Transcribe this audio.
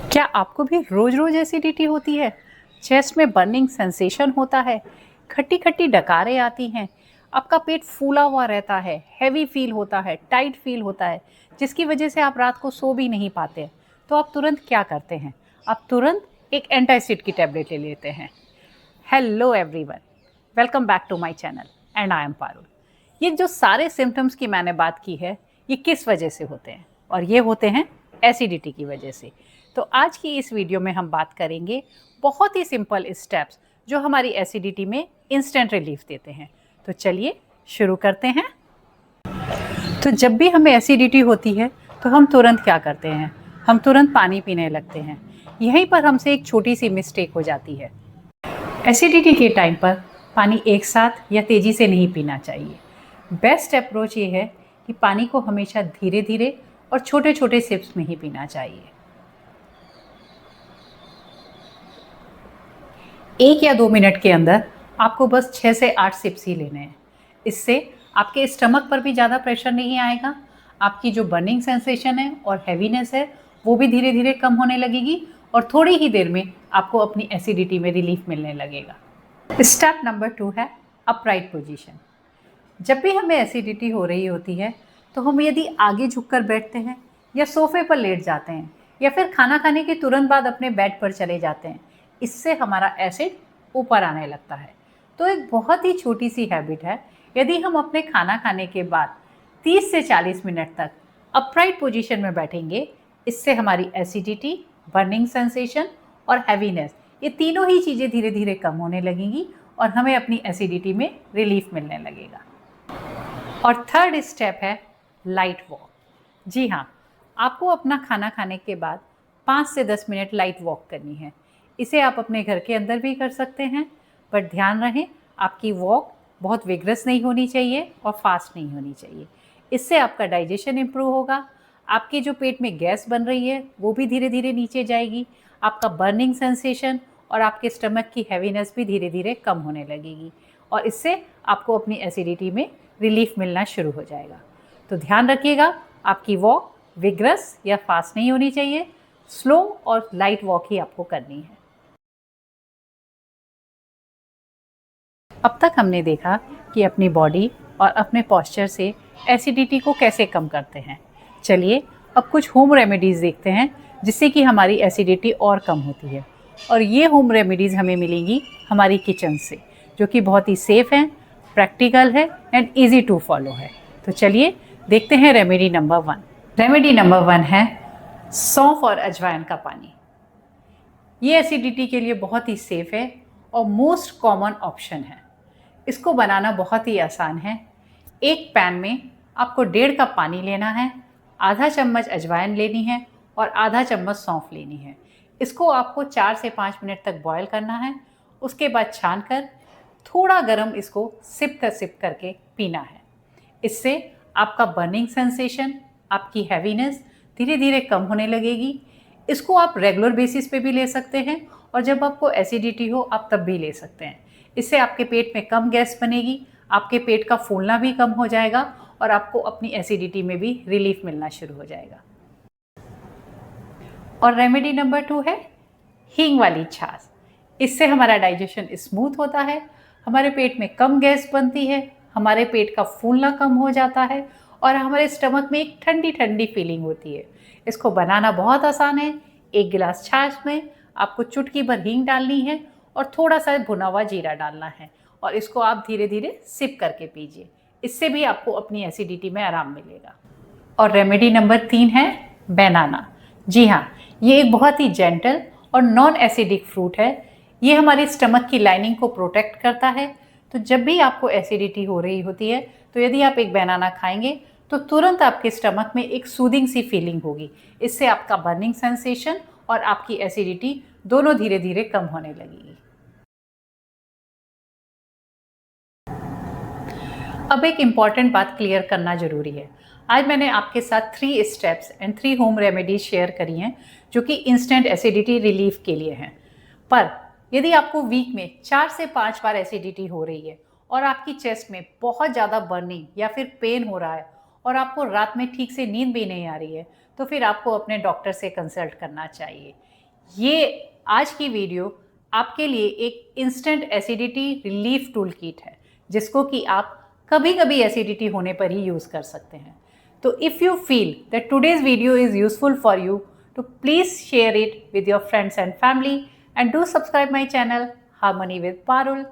क्या आपको भी रोज रोज एसिडिटी होती है? चेस्ट में बर्निंग सेंसेशन होता है, खट्टी खट्टी डकारें आती हैं, आपका पेट फूला हुआ रहता है, हैवी फील होता है, टाइट फील होता है, जिसकी वजह से आप रात को सो भी नहीं पाते हैं, तो आप तुरंत क्या करते हैं? आप तुरंत एक एंटासिड की टैबलेट ले लेते हैं। Hello everyone, welcome back to my channel and I am Parul. ये जो सारे सिम्टम्स की मैंने बात की है, ये किस वजह से होते हैं? और ये होते हैं एसिडिटी की वजह से। तो आज की इस वीडियो में हम बात करेंगे बहुत ही सिंपल स्टेप्स जो हमारी एसिडिटी में इंस्टेंट रिलीफ देते हैं। तो चलिए शुरू करते हैं। तो जब भी हमें एसिडिटी होती है तो हम तुरंत क्या करते हैं? हम तुरंत पानी पीने लगते हैं। यहीं पर हमसे एक छोटी सी मिस्टेक हो जाती है। एसिडिटी के टाइम पर पानी एक साथ या तेज़ी से नहीं पीना चाहिए। बेस्ट अप्रोच ये है कि पानी को हमेशा धीरे धीरे और छोटे छोटे सिप्स में ही पीना चाहिए। 1 या 2 मिनट के अंदर आपको बस 6 से 8 सिप्स ही लेने हैं। इससे आपके स्टमक पर भी ज़्यादा प्रेशर नहीं आएगा, आपकी जो बर्निंग सेंसेशन है और हैवीनेस है वो भी धीरे धीरे कम होने लगेगी और थोड़ी ही देर में आपको अपनी एसिडिटी में रिलीफ मिलने लगेगा। स्टेप नंबर 2 है अपराइट पोजीशन। जब भी हमें एसिडिटी हो रही होती है तो हम यदि आगे झुककर बैठते हैं या सोफे पर लेट जाते हैं या फिर खाना खाने के तुरंत बाद अपने बेड पर चले जाते हैं, इससे हमारा एसिड ऊपर आने लगता है। तो एक बहुत ही छोटी सी हैबिट है, यदि हम अपने खाना खाने के बाद 30 से 40 मिनट तक अपराइट पोजीशन में बैठेंगे, इससे हमारी एसिडिटी, बर्निंग सेंसेशन और हैवीनेस, ये तीनों ही चीज़ें धीरे धीरे कम होने लगेंगी और हमें अपनी एसिडिटी में रिलीफ मिलने लगेगा। और थर्ड स्टेप है लाइट वॉक। जी हाँ, आपको अपना खाना खाने के बाद 5 से 10 मिनट लाइट वॉक करनी है। इसे आप अपने घर के अंदर भी कर सकते हैं, बट ध्यान रहे आपकी वॉक बहुत विग्रस नहीं होनी चाहिए और फास्ट नहीं होनी चाहिए। इससे आपका डाइजेशन इम्प्रूव होगा, आपके जो पेट में गैस बन रही है वो भी धीरे धीरे नीचे जाएगी, आपका बर्निंग सेंसेशन और आपके स्टमक की हैवीनेस भी धीरे धीरे कम होने लगेगी और इससे आपको अपनी एसिडिटी में रिलीफ मिलना शुरू हो जाएगा। तो ध्यान रखिएगा, आपकी वॉक विग्रस या फास्ट नहीं होनी चाहिए, स्लो और लाइट वॉक ही आपको करनी है। अब तक हमने देखा कि अपनी बॉडी और अपने पॉस्चर से एसिडिटी को कैसे कम करते हैं। चलिए अब कुछ होम रेमेडीज़ देखते हैं जिससे कि हमारी एसिडिटी और कम होती है। और ये होम रेमेडीज़ हमें मिलेंगी हमारी किचन से, जो कि बहुत ही सेफ़ हैं, प्रैक्टिकल है एंड ईजी टू फॉलो है। तो चलिए देखते हैं रेमेडी नंबर 1। रेमेडी नंबर 1 है सौंफ और अजवाइन का पानी। ये एसिडिटी के लिए बहुत ही सेफ़ है और मोस्ट कॉमन ऑप्शन है। इसको बनाना बहुत ही आसान है। एक पैन में आपको 1.5 कप पानी लेना है, आधा चम्मच अजवाइन लेनी है और आधा चम्मच सौंफ लेनी है। इसको आपको 4 से 5 मिनट तक बॉयल करना है। उसके बाद छान कर थोड़ा गर्म इसको सिप करके पीना है। इससे आपका बर्निंग सेंसेशन, आपकी हैवीनेस धीरे धीरे कम होने लगेगी। इसको आप रेगुलर बेसिस पे भी ले सकते हैं और जब आपको एसिडिटी हो आप तब भी ले सकते हैं। इससे आपके पेट में कम गैस बनेगी, आपके पेट का फूलना भी कम हो जाएगा और आपको अपनी एसिडिटी में भी रिलीफ मिलना शुरू हो जाएगा। और रेमेडी नंबर 2 है हींग वाली छाछ। इससे हमारा डाइजेशन स्मूथ होता है, हमारे पेट में कम गैस बनती है, हमारे पेट का फूलना कम हो जाता है और हमारे स्टमक में एक ठंडी ठंडी फीलिंग होती है। इसको बनाना बहुत आसान है। 1 गिलास छाछ में आपको चुटकी भर हींग डालनी है और थोड़ा सा भुना हुआ जीरा डालना है और इसको आप धीरे धीरे सिप करके पीजिए। इससे भी आपको अपनी एसिडिटी में आराम मिलेगा। और रेमेडी नंबर 3 है बनाना। जी हाँ, ये एक बहुत ही जेंटल और नॉन एसिडिक फ्रूट है। ये हमारी स्टमक की लाइनिंग को प्रोटेक्ट करता है। तो जब भी आपको एसिडिटी हो रही होती है तो यदि आप एक बनाना खाएंगे तो तुरंत आपके स्टमक में एक सूदिंग सी फीलिंग होगी। इससे आपका बर्निंग सेंसेशन और आपकी एसिडिटी दोनों धीरे धीरे कम होने लगेगी। अब एक इम्पॉर्टेंट बात क्लियर करना ज़रूरी है। आज मैंने आपके साथ 3 steps and 3 home remedies share करी हैं जो कि इंस्टेंट एसिडिटी रिलीफ के लिए हैं। पर यदि आपको वीक में 4 से 5 बार एसिडिटी हो रही है और आपकी चेस्ट में बहुत ज़्यादा बर्निंग या फिर पेन हो रहा है और आपको रात में ठीक से नींद भी नहीं आ रही है, तो फिर आपको अपने डॉक्टर से कंसल्ट करना चाहिए। ये आज की वीडियो आपके लिए एक instant acidity relief tool kit है, जिसको कि आप कभी कभी एसिडिटी होने पर ही यूज़ कर सकते हैं। तो if you feel that today's video is useful for you, तो please share it with your friends and family, and do subscribe my channel Harmony with Parul.